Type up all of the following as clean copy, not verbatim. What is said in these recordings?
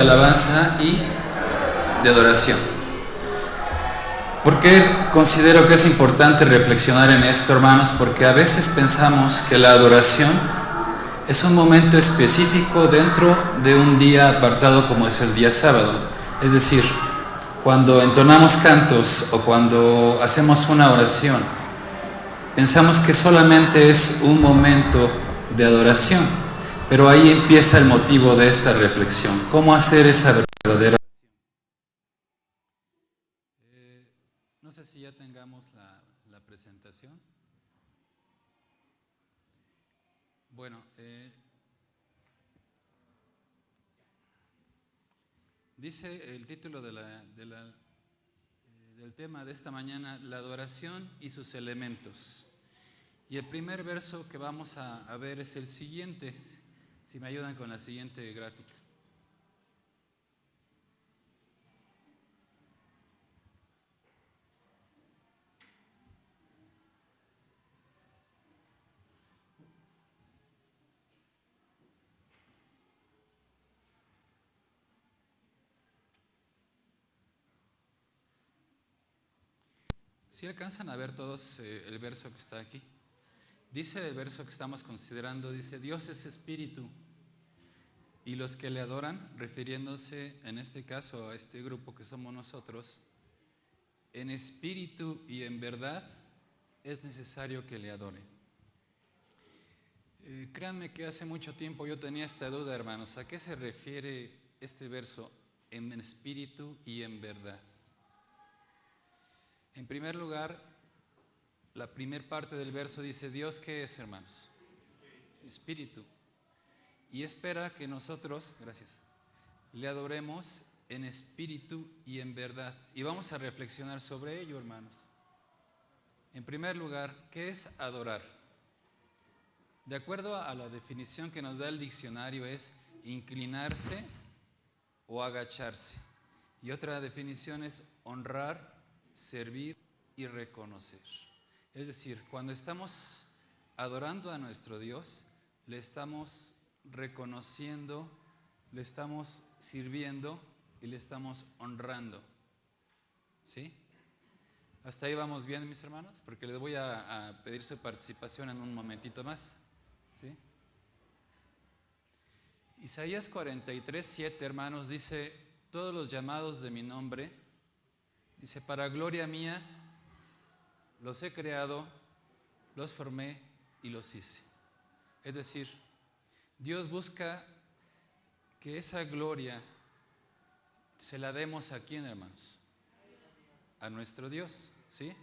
alabanza y de adoración. ¿Por qué considero que es importante reflexionar en esto, hermanos? Porque a veces pensamos que la adoración es un momento específico dentro de un día apartado como es el día sábado. Es decir, cuando entonamos cantos o cuando hacemos una oración, pensamos que solamente es un momento de adoración, pero ahí empieza el motivo de esta reflexión. ¿Cómo hacer esa verdadera? No sé si ya tengamos la presentación. Bueno, dice el título del tema de esta mañana, la adoración y sus elementos. Y el primer verso que vamos a ver es el siguiente. Si me ayudan con la siguiente gráfica. Si alcanzan a ver todos el verso que está aquí. Dice el verso que estamos considerando, dice, Dios es espíritu, y los que le adoran, refiriéndose en este caso a este grupo que somos nosotros, en espíritu y en verdad es necesario que le adoren. Créanme que hace mucho tiempo yo tenía esta duda, hermanos, ¿a qué se refiere este verso en espíritu y en verdad? En primer lugar, la primera parte del verso dice, ¿Dios qué es, hermanos? Espíritu. Y espera que nosotros, gracias, le adoremos en espíritu y en verdad. Y vamos a reflexionar sobre ello, hermanos. En primer lugar, ¿qué es adorar? De acuerdo a la definición que nos da el diccionario es inclinarse o agacharse. Y otra definición es honrar, servir y reconocer. Es decir, cuando estamos adorando a nuestro Dios, le estamos reconociendo, le estamos sirviendo y le estamos honrando. ¿Sí? ¿Hasta ahí vamos bien, mis hermanos? Porque les voy a pedir su participación en un momentito más. ¿Sí? Isaías 43:7, hermanos, dice, todos los llamados de mi nombre, dice, para gloria mía, los he creado, los formé y los hice. Es decir, Dios busca que esa gloria se la demos a ¿quién, hermanos? A nuestro Dios, ¿sí?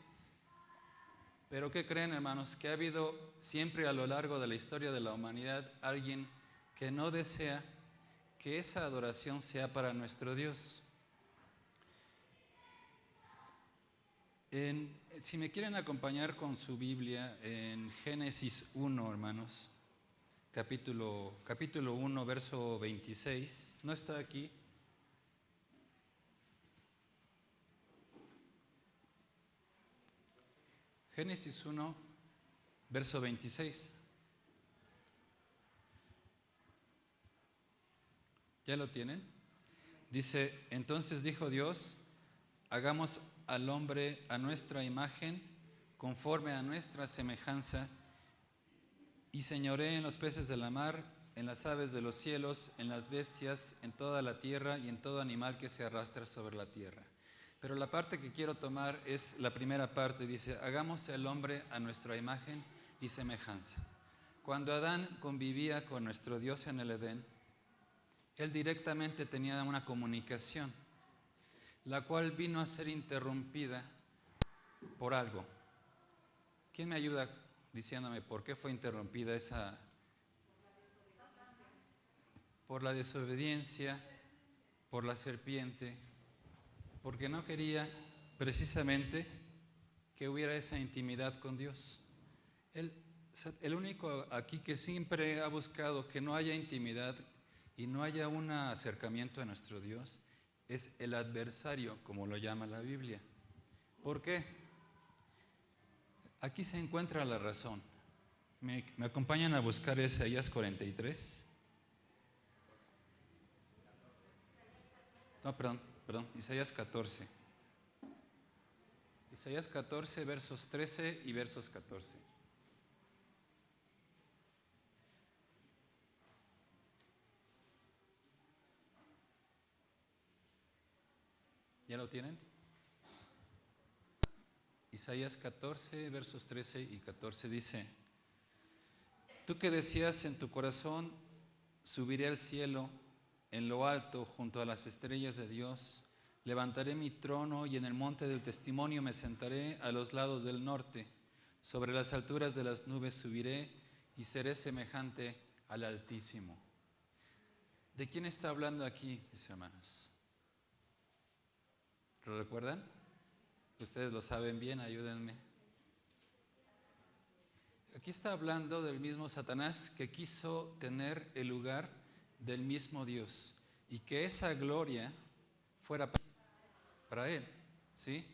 Pero ¿qué creen, hermanos? Que ha habido siempre a lo largo de la historia de la humanidad alguien que no desea que esa adoración sea para nuestro Dios. Si me quieren acompañar con su Biblia en Génesis 1, hermanos, capítulo 1, verso 26, no está aquí. Génesis 1, verso 26. ¿Ya lo tienen? Dice, entonces dijo Dios, hagamos al hombre a nuestra imagen, conforme a nuestra semejanza, y señoree en los peces de la mar, en las aves de los cielos, en las bestias, en toda la tierra y en todo animal que se arrastra sobre la tierra. Pero la parte que quiero tomar es la primera parte, dice, hagamos al hombre a nuestra imagen y semejanza. Cuando Adán convivía con nuestro Dios en el Edén, él directamente tenía una comunicación, la cual vino a ser interrumpida por algo. ¿Quién me ayuda diciéndome por qué fue interrumpida esa? Por la desobediencia, por la serpiente, porque no quería precisamente que hubiera esa intimidad con Dios. El único aquí que siempre ha buscado que no haya intimidad y no haya un acercamiento a nuestro Dios es el adversario, como lo llama la Biblia. ¿Por qué? Aquí se encuentra la razón. ¿Me acompañan a buscar Isaías 43? No, perdón, Isaías 14. Isaías 14, versos 13 y versos 14. ¿Ya lo tienen? Isaías 14, versos 13 y 14 dice: Tú que decías en tu corazón, subiré al cielo, en lo alto, junto a las estrellas de Dios, levantaré mi trono y en el monte del testimonio me sentaré a los lados del norte. Sobre las alturas de las nubes subiré y seré semejante al Altísimo. ¿De quién está hablando aquí, mis hermanos? ¿Lo recuerdan? Ustedes lo saben bien, ayúdenme. Aquí está hablando del mismo Satanás que quiso tener el lugar del mismo Dios y que esa gloria fuera para él, ¿sí?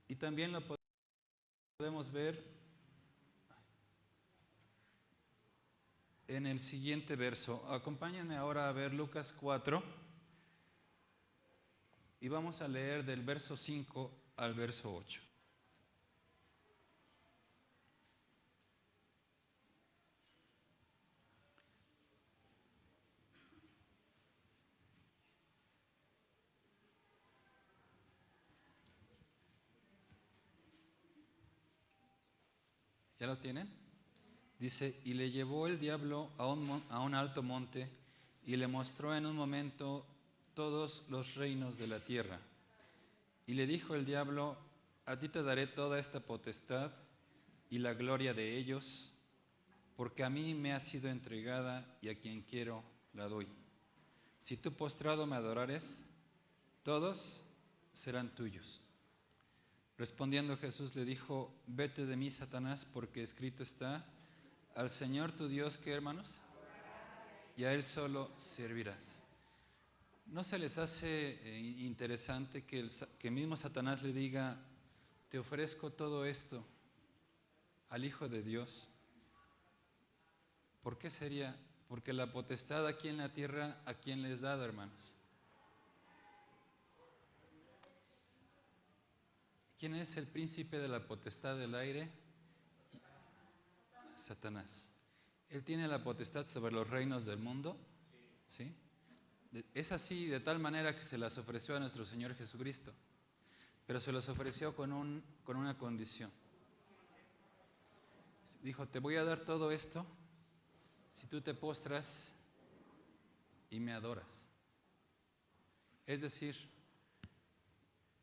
Y también lo podemos ver en el siguiente verso. Acompáñenme ahora a ver Lucas 4 y vamos a leer del verso 5 al verso 8. ¿Ya lo tienen? Dice: y le llevó el diablo a un alto monte y le mostró en un momento todos los reinos de la tierra. Y le dijo el diablo: a ti te daré toda esta potestad y la gloria de ellos, porque a mí me ha sido entregada y a quien quiero la doy. Si tú postrado me adorares, todos serán tuyos. Respondiendo Jesús le dijo: vete de mí, Satanás, porque escrito está: al Señor tu Dios, ¿qué, hermanos? Y a Él solo servirás. ¿No se les hace interesante que mismo Satanás le diga: te ofrezco todo esto al Hijo de Dios? ¿Por qué sería? Porque la potestad aquí en la tierra, ¿a quién les dado, hermanos? ¿Quién es el príncipe de la potestad del aire? Satanás. Él tiene la potestad sobre los reinos del mundo, ¿sí? Es así de tal manera que se las ofreció a nuestro Señor Jesucristo, pero se las ofreció con una condición. Dijo: te voy a dar todo esto si tú te postras y me adoras. Es decir,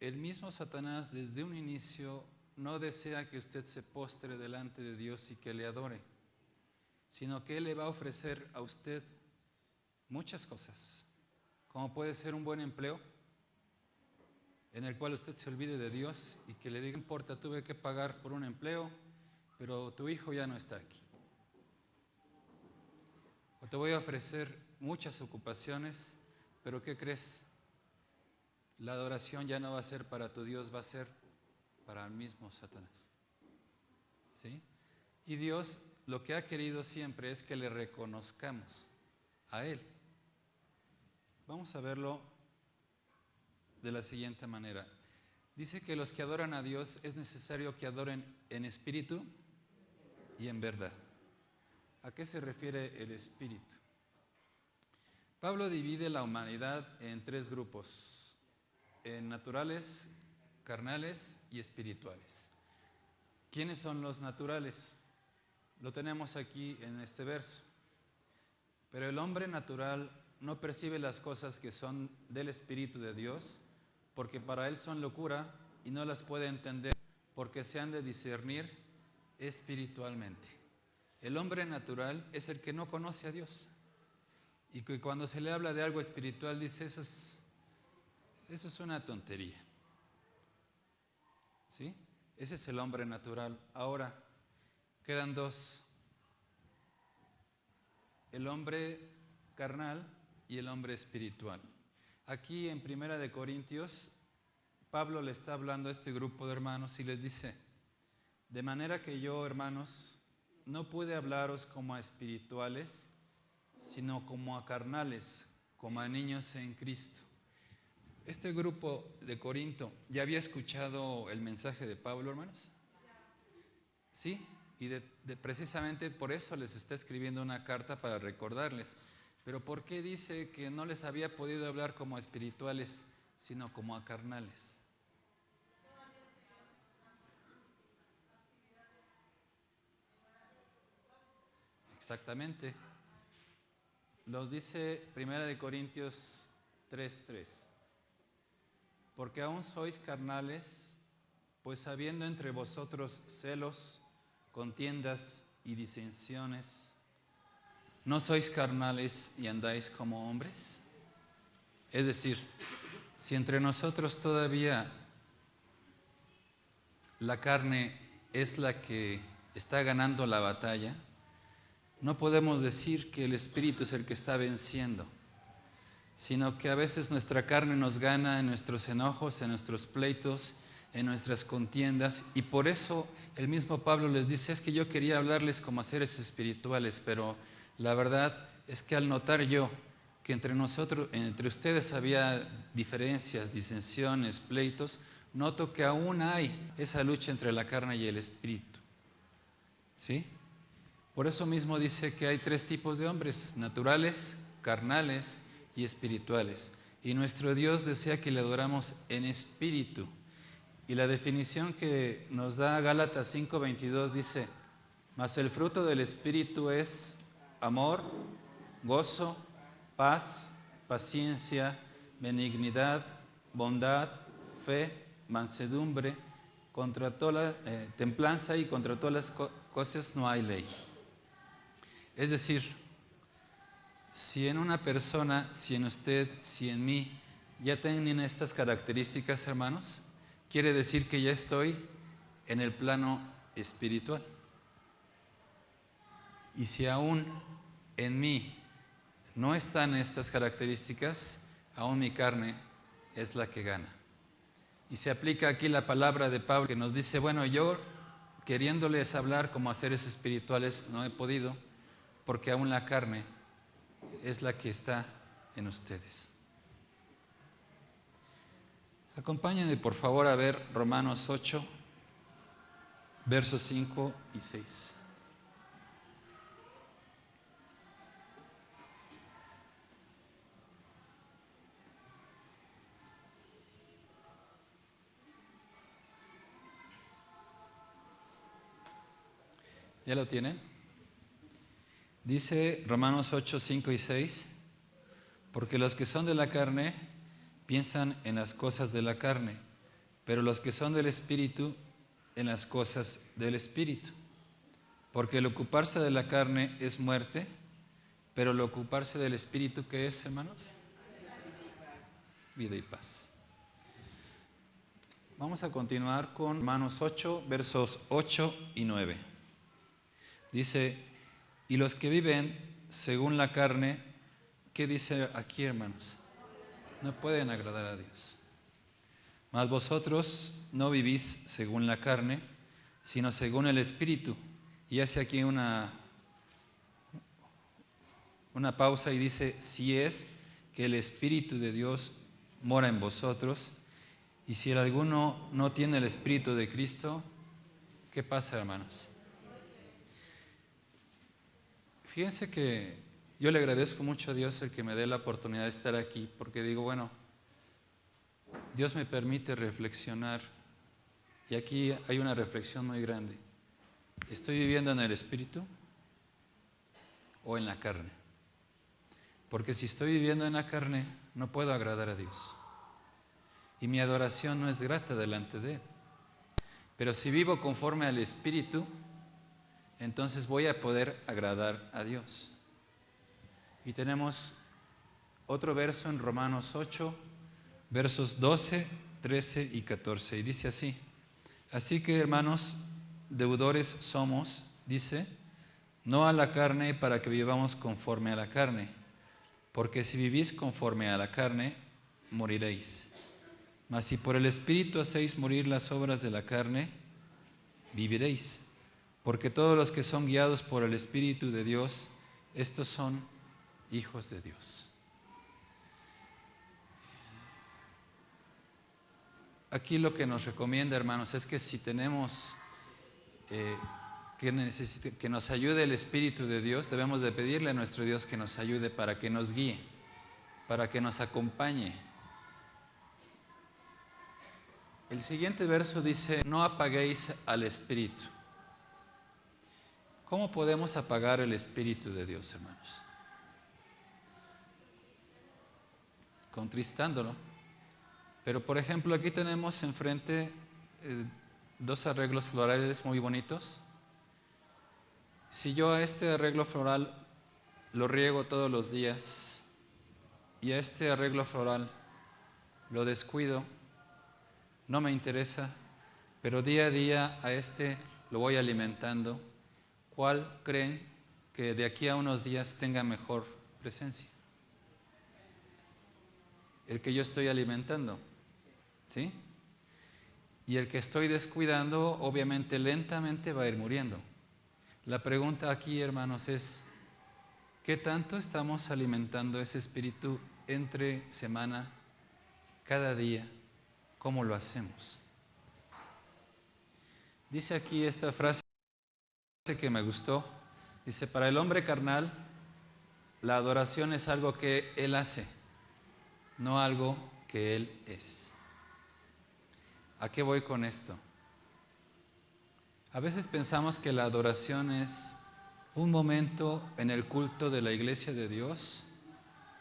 el mismo Satanás desde un inicio no desea que usted se postre delante de Dios y que le adore, sino que Él le va a ofrecer a usted muchas cosas, como puede ser un buen empleo, en el cual usted se olvide de Dios y que le diga: no importa, tuve que pagar por un empleo, pero tu hijo ya no está aquí. O te voy a ofrecer muchas ocupaciones, pero ¿qué crees? La adoración ya no va a ser para tu Dios, va a ser para el mismo Satanás. ¿Sí? Y Dios lo que ha querido siempre es que le reconozcamos a Él. Vamos a verlo de la siguiente manera. Dice que los que adoran a Dios es necesario que adoren en espíritu y en verdad. ¿A qué se refiere el espíritu? Pablo divide la humanidad en tres grupos: en naturales, carnales y espirituales. ¿Quiénes son los naturales? Lo tenemos aquí en este verso. Pero el hombre natural no percibe las cosas que son del Espíritu de Dios, porque para él son locura y no las puede entender, porque se han de discernir espiritualmente. El hombre natural es el que no conoce a Dios, y que cuando se le habla de algo espiritual dice: eso es una tontería. ¿Sí? Ese es el hombre natural. Ahora, quedan dos: el hombre carnal y el hombre espiritual. Aquí en 1 Corintios, Pablo le está hablando a este grupo de hermanos y les dice: de manera que yo, hermanos, no pude hablaros como a espirituales, sino como a carnales, como a niños en Cristo. Este grupo de Corinto, ¿ya había escuchado el mensaje de Pablo, hermanos? Sí, y precisamente por eso les está escribiendo una carta para recordarles. Pero ¿por qué dice que no les había podido hablar como a espirituales, sino como a carnales? Exactamente. Los dice 1 Corintios 3:3. Porque aún sois carnales, pues habiendo entre vosotros celos, contiendas y disensiones, ¿no sois carnales y andáis como hombres? Es decir, si entre nosotros todavía la carne es la que está ganando la batalla, no podemos decir que el Espíritu es el que está venciendo, sino que a veces nuestra carne nos gana en nuestros enojos, en nuestros pleitos, en nuestras contiendas, y por eso el mismo Pablo les dice, es que yo quería hablarles como a seres espirituales, pero la verdad es que al notar yo que entre ustedes había diferencias, disensiones, pleitos, noto que aún hay esa lucha entre la carne y el espíritu. ¿Sí? Por eso mismo dice que hay 3 tipos de hombres, naturales, carnales y espirituales. Y nuestro Dios desea que le adoramos en espíritu. Y la definición que nos da Gálatas 5:22 dice, mas el fruto del espíritu es amor, gozo, paz, paciencia, benignidad, bondad, fe, mansedumbre, templanza, y contra todas las cosas no hay ley. Es decir, si en una persona, si en usted, si en mí, ya tienen estas características, hermanos, quiere decir que ya estoy en el plano espiritual. Y si aún en mí no están estas características, aún mi carne es la que gana. Y se aplica aquí la palabra de Pablo que nos dice, bueno, yo queriéndoles hablar como a seres espirituales no he podido, porque aún la carne es la que está en ustedes. Acompáñenme por favor a ver Romanos 8, versos 5 y 6. ¿Ya lo tienen? Dice Romanos 8, 5 y 6, porque los que son de la carne piensan en las cosas de la carne, pero los que son del Espíritu en las cosas del Espíritu. Porque el ocuparse de la carne es muerte, pero el ocuparse del Espíritu, ¿qué es, hermanos? Vida y paz. Vamos a continuar con Romanos 8, versos 8 y 9. Dice, y los que viven según la carne, ¿qué dice aquí, hermanos? No pueden agradar a Dios. Mas vosotros no vivís según la carne, sino según el Espíritu. Y hace aquí una pausa y dice, si es que el Espíritu de Dios mora en vosotros, y si alguno no tiene el Espíritu de Cristo, ¿qué pasa, hermanos? Fíjense que yo le agradezco mucho a Dios el que me dé la oportunidad de estar aquí, porque digo, bueno, Dios me permite reflexionar, y aquí hay una reflexión muy grande. ¿Estoy viviendo en el Espíritu o en la carne? Porque si estoy viviendo en la carne, no puedo agradar a Dios. Y mi adoración no es grata delante de Él. Pero si vivo conforme al Espíritu, entonces voy a poder agradar a Dios. Y tenemos otro verso en Romanos 8, versos 12, 13 y 14. Y dice así, así que hermanos, deudores somos, dice, no a la carne para que vivamos conforme a la carne, porque si vivís conforme a la carne, moriréis. Mas si por el Espíritu hacéis morir las obras de la carne, viviréis. Porque todos los que son guiados por el Espíritu de Dios, estos son hijos de Dios. aquí lo que nos recomienda, hermanos, es que si tenemos que nos ayude el Espíritu de Dios, debemos de pedirle a nuestro Dios que nos ayude para que nos guíe, para que nos acompañe. El siguiente verso dice, no apaguéis al Espíritu. ¿Cómo podemos apagar el Espíritu de Dios, hermanos? Contristándolo. Pero, por ejemplo, aquí tenemos enfrente dos arreglos florales muy bonitos. Si yo a este arreglo floral lo riego todos los días y a este arreglo floral lo descuido, no me interesa, pero día a día a este lo voy alimentando, ¿cuál creen que de aquí a unos días tenga mejor presencia? El que yo estoy alimentando, ¿sí? Y el que estoy descuidando, obviamente lentamente va a ir muriendo. La pregunta aquí, hermanos, es, ¿qué tanto estamos alimentando ese espíritu entre semana, cada día? ¿Cómo lo hacemos? Dice aquí esta frase que me gustó. Dice, para el hombre carnal, la adoración es algo que él hace, no algo que él es. ¿A qué voy con esto? A veces pensamos que la adoración es un momento en el culto de la iglesia de Dios,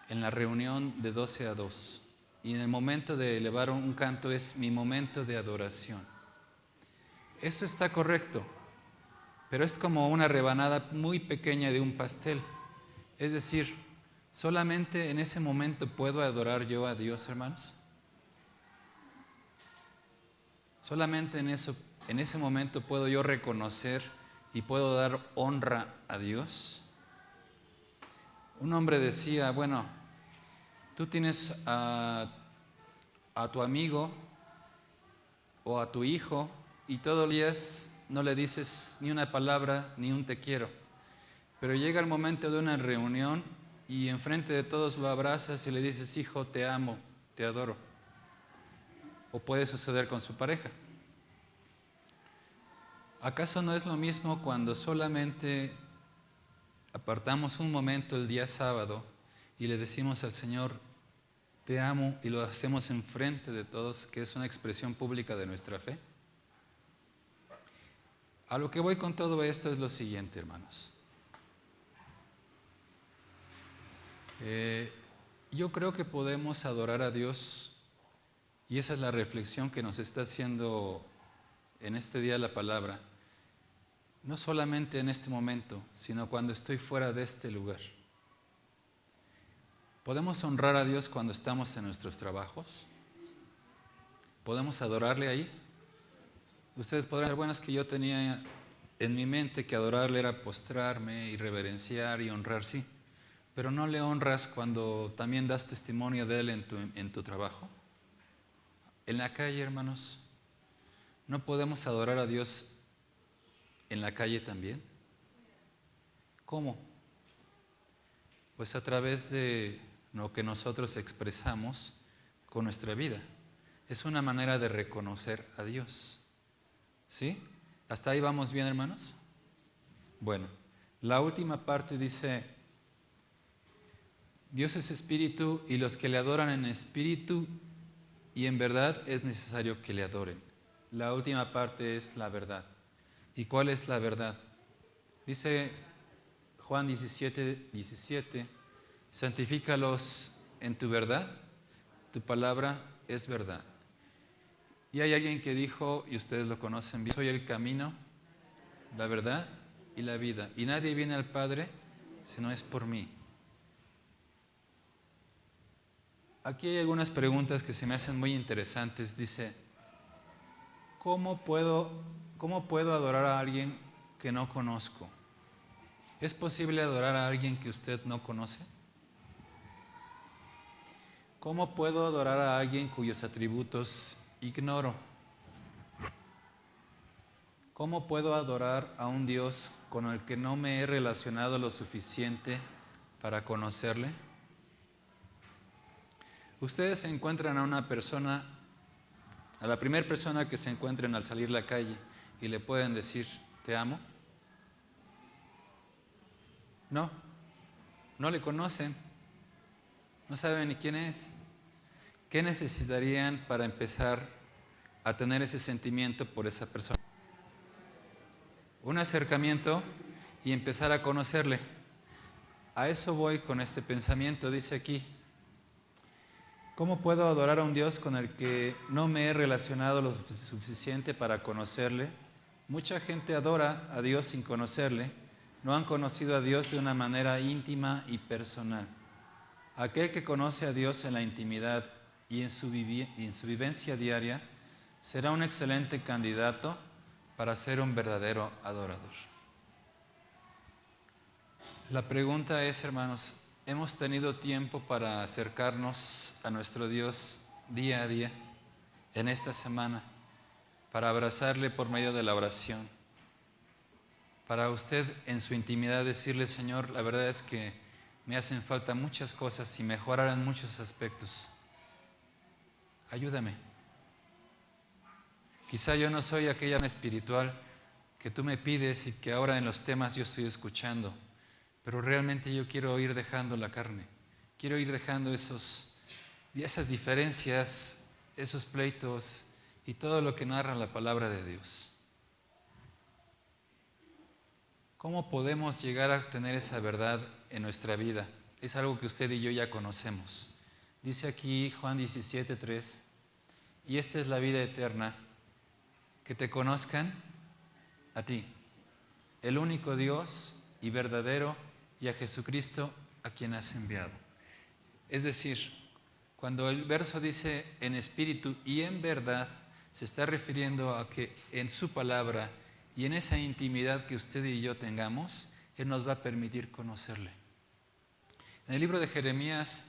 en la reunión de 12 a 2. Y en el momento de elevar un canto es mi momento de adoración. Eso está correcto, pero es como una rebanada muy pequeña de un pastel. Es decir, ¿solamente en ese momento puedo adorar yo a Dios, hermanos? ¿Solamente en ese momento puedo yo reconocer y puedo dar honra a Dios? Un hombre decía, bueno, tú tienes a tu amigo o a tu hijo y todos los días no le dices ni una palabra ni un te quiero, pero llega el momento de una reunión y enfrente de todos lo abrazas y le dices, hijo, te amo, te adoro. O puede suceder con su pareja. ¿Acaso no es lo mismo cuando solamente apartamos un momento el día sábado y le decimos al Señor, te amo, y lo hacemos enfrente de todos, que es una expresión pública de nuestra fe? A lo que voy con todo esto es lo siguiente, hermanos. Yo creo que podemos adorar a Dios, y esa es la reflexión que nos está haciendo en este día la palabra, no solamente en este momento, sino cuando estoy fuera de este lugar. ¿Podemos honrar a Dios cuando estamos en nuestros trabajos? ¿Podemos adorarle ahí? Ustedes podrán ser buenos que yo tenía en mi mente que adorarle era postrarme y reverenciar y honrar, sí. Pero ¿no le honras cuando también das testimonio de Él en tu trabajo? En la calle, hermanos, ¿no podemos adorar a Dios en la calle también? ¿Cómo? Pues a través de lo que nosotros expresamos con nuestra vida. Es una manera de reconocer a Dios. ¿Sí? ¿Hasta ahí vamos bien, hermanos? Bueno, la última parte dice, Dios es espíritu y los que le adoran en espíritu y en verdad es necesario que le adoren. La última parte es la verdad. ¿Y cuál es la verdad? Dice Juan 17:17, santifícalos en tu verdad, tu palabra es verdad. Y hay alguien que dijo, y ustedes lo conocen bien, soy el camino, la verdad y la vida. Y nadie viene al Padre si no es por mí. Aquí hay algunas preguntas que se me hacen muy interesantes. Dice, ¿cómo puedo adorar a alguien que no conozco? ¿Es posible adorar a alguien que usted no conoce? ¿Cómo puedo adorar a alguien cuyos atributos ignoro? ¿Cómo puedo adorar a un Dios con el que no me he relacionado lo suficiente para conocerle? Ustedes encuentran a una persona A la primera persona que se encuentren al salir a la calle y le pueden decir, te amo. No, no le conocen, no saben ni quién es. ¿Qué necesitarían para empezar a tener ese sentimiento por esa persona? Un acercamiento y empezar a conocerle. A eso voy con este pensamiento, dice aquí. ¿Cómo puedo adorar a un Dios con el que no me he relacionado lo suficiente para conocerle? Mucha gente adora a Dios sin conocerle. No han conocido a Dios de una manera íntima y personal. Aquel que conoce a Dios en la intimidad y en su vivencia diaria será un excelente candidato para ser un verdadero adorador. La pregunta es, hermanos, ¿hemos tenido tiempo para acercarnos a nuestro Dios día a día, en esta semana, para abrazarle por medio de la oración? Para usted en su intimidad decirle, Señor, la verdad es que me hacen falta muchas cosas y mejorar en muchos aspectos. Ayúdame. Quizá yo no soy aquella espiritual que tú me pides y que ahora en los temas yo estoy escuchando, pero realmente yo quiero ir dejando la carne. Quiero ir dejando esas diferencias, esos pleitos y todo lo que narra la palabra de Dios. ¿Cómo podemos llegar a tener esa verdad en nuestra vida? Es algo que usted y yo ya conocemos. Dice aquí Juan 17:3, y esta es la vida eterna, que te conozcan a ti, el único Dios y verdadero, y a Jesucristo a quien has enviado. Es decir, cuando el verso dice en espíritu y en verdad, se está refiriendo a que en su palabra y en esa intimidad que usted y yo tengamos, Él nos va a permitir conocerle. En el libro de Jeremías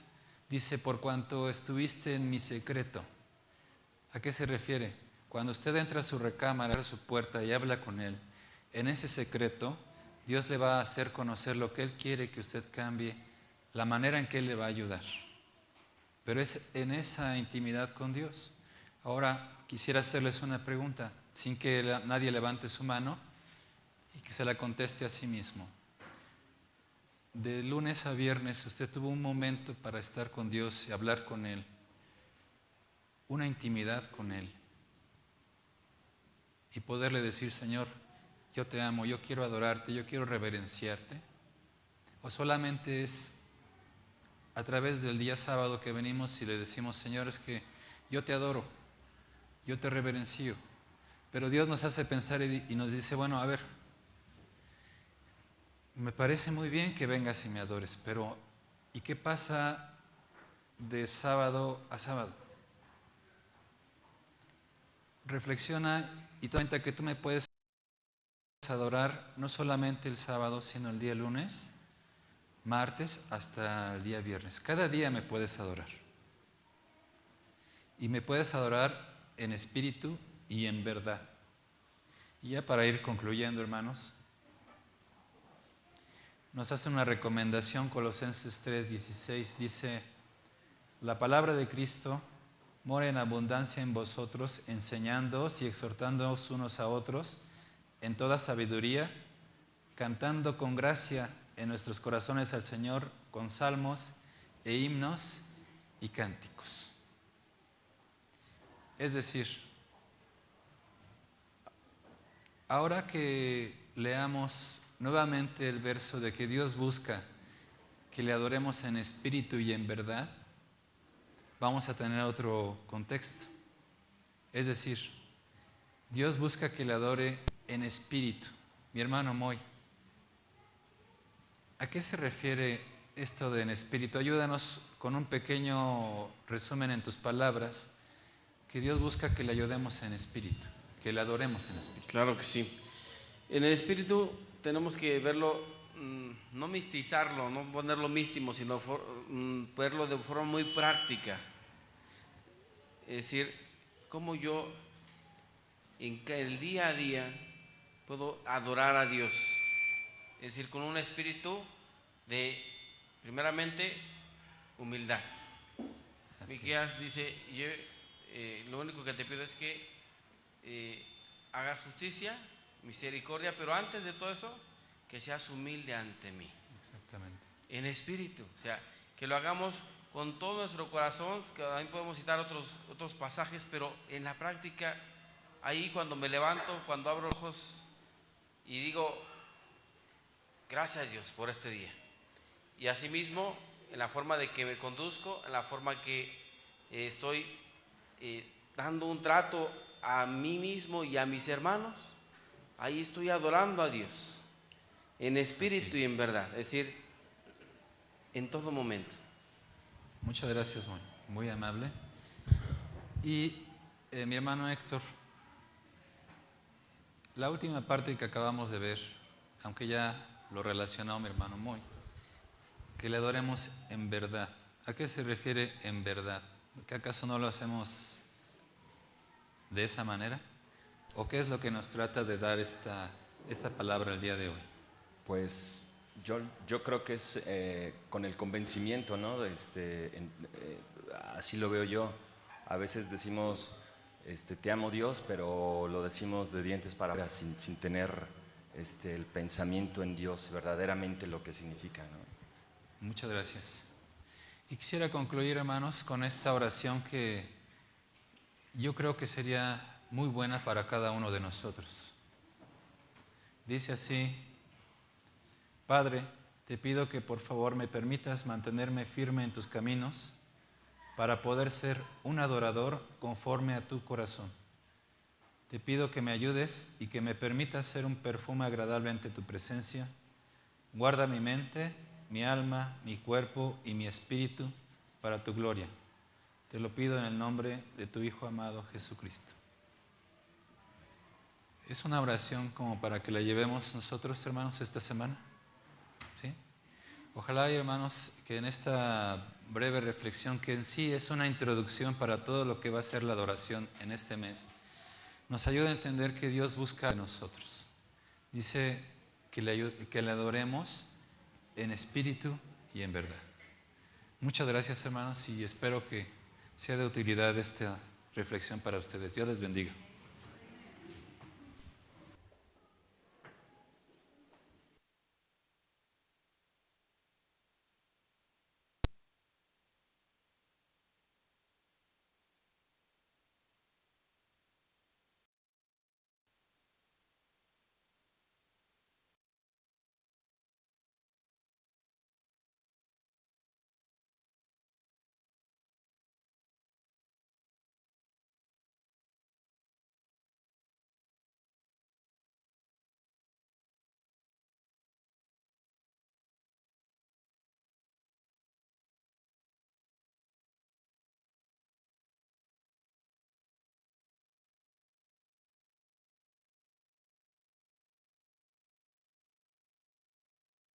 dice, por cuanto estuviste en mi secreto. ¿A qué se refiere? Cuando usted entra a su recámara, a su puerta y habla con Él, en ese secreto, Dios le va a hacer conocer lo que Él quiere que usted cambie, la manera en que Él le va a ayudar. Pero es en esa intimidad con Dios. Ahora quisiera hacerles una pregunta, sin que nadie levante su mano y que se la conteste a sí mismo. De lunes a viernes usted tuvo un momento para estar con Dios y hablar con Él, una intimidad con Él, y poderle decir, Señor, yo te amo, yo quiero adorarte, yo quiero reverenciarte. O solamente es a través del día sábado que venimos y le decimos, Señor, es que yo te adoro, yo te reverencio. Pero Dios nos hace pensar y nos dice, bueno, a ver, me parece muy bien que vengas y me adores, pero ¿y qué pasa de sábado a sábado? Reflexiona y toma en cuenta que tú me puedes adorar no solamente el sábado, sino el día lunes, martes hasta el día viernes. Cada día me puedes adorar. Y me puedes adorar en espíritu y en verdad. Y ya para ir concluyendo, hermanos, nos hace una recomendación, Colosenses 3:16, dice, la palabra de Cristo mora en abundancia en vosotros, enseñándoos y exhortándoos unos a otros en toda sabiduría, cantando con gracia en nuestros corazones al Señor con salmos e himnos y cánticos. Es decir, ahora que leamos nuevamente el verso de que Dios busca que le adoremos en espíritu y en verdad, vamos a tener otro contexto. Es decir, Dios busca que le adore en espíritu. Mi hermano Moy, ¿a qué se refiere esto de en espíritu? Ayúdanos con un pequeño resumen en tus palabras, que Dios busca que le ayudemos en espíritu, que le adoremos en espíritu. Claro que sí. En el espíritu tenemos que verlo, no mistizarlo, no ponerlo místico, sino verlo de forma muy práctica. Es decir, cómo yo en el día a día puedo adorar a Dios. Es decir, con un espíritu de, primeramente, humildad. Miqueas dice, lo único que te pido es que hagas justicia, misericordia, pero antes de todo eso, que seas humilde ante mí. Exactamente. En espíritu, o sea, que lo hagamos con todo nuestro corazón, que también podemos citar otros pasajes, pero en la práctica, ahí cuando me levanto, cuando abro los ojos y digo, gracias Dios por este día. Y asimismo, en la forma de que me conduzco, en la forma que estoy dando un trato a mí mismo y a mis hermanos, ahí estoy adorando a Dios, en espíritu y en verdad, es decir, en todo momento. Muchas gracias, muy amable. Y mi hermano Héctor, la última parte que acabamos de ver, aunque ya lo relacionó mi hermano Moy, que le adoremos en verdad. ¿A qué se refiere en verdad? ¿Que acaso no lo hacemos de esa manera? ¿O qué es lo que nos trata de dar esta palabra el día de hoy? Pues yo creo que es con el convencimiento, ¿no? Así lo veo yo. A veces decimos, te amo Dios, pero lo decimos de dientes para afuera, sin tener el pensamiento en Dios, verdaderamente lo que significa, ¿no? Muchas gracias. Y quisiera concluir, hermanos, con esta oración que yo creo que sería muy buena para cada uno de nosotros. Dice así: Padre, te pido que por favor me permitas mantenerme firme en tus caminos para poder ser un adorador conforme a tu corazón. Te pido que me ayudes y que me permitas ser un perfume agradable ante tu presencia. Guarda mi mente, mi alma, mi cuerpo y mi espíritu para tu gloria. Te lo pido en el nombre de tu Hijo amado Jesucristo. Es una oración como para que la llevemos nosotros, hermanos, esta semana. ¿Sí? Ojalá, hermanos, que en esta breve reflexión, que en sí es una introducción para todo lo que va a ser la adoración en este mes, nos ayude a entender que Dios busca de nosotros. Dice que le adoremos en espíritu y en verdad. Muchas gracias, hermanos, y espero que sea de utilidad esta reflexión para ustedes. Dios les bendiga.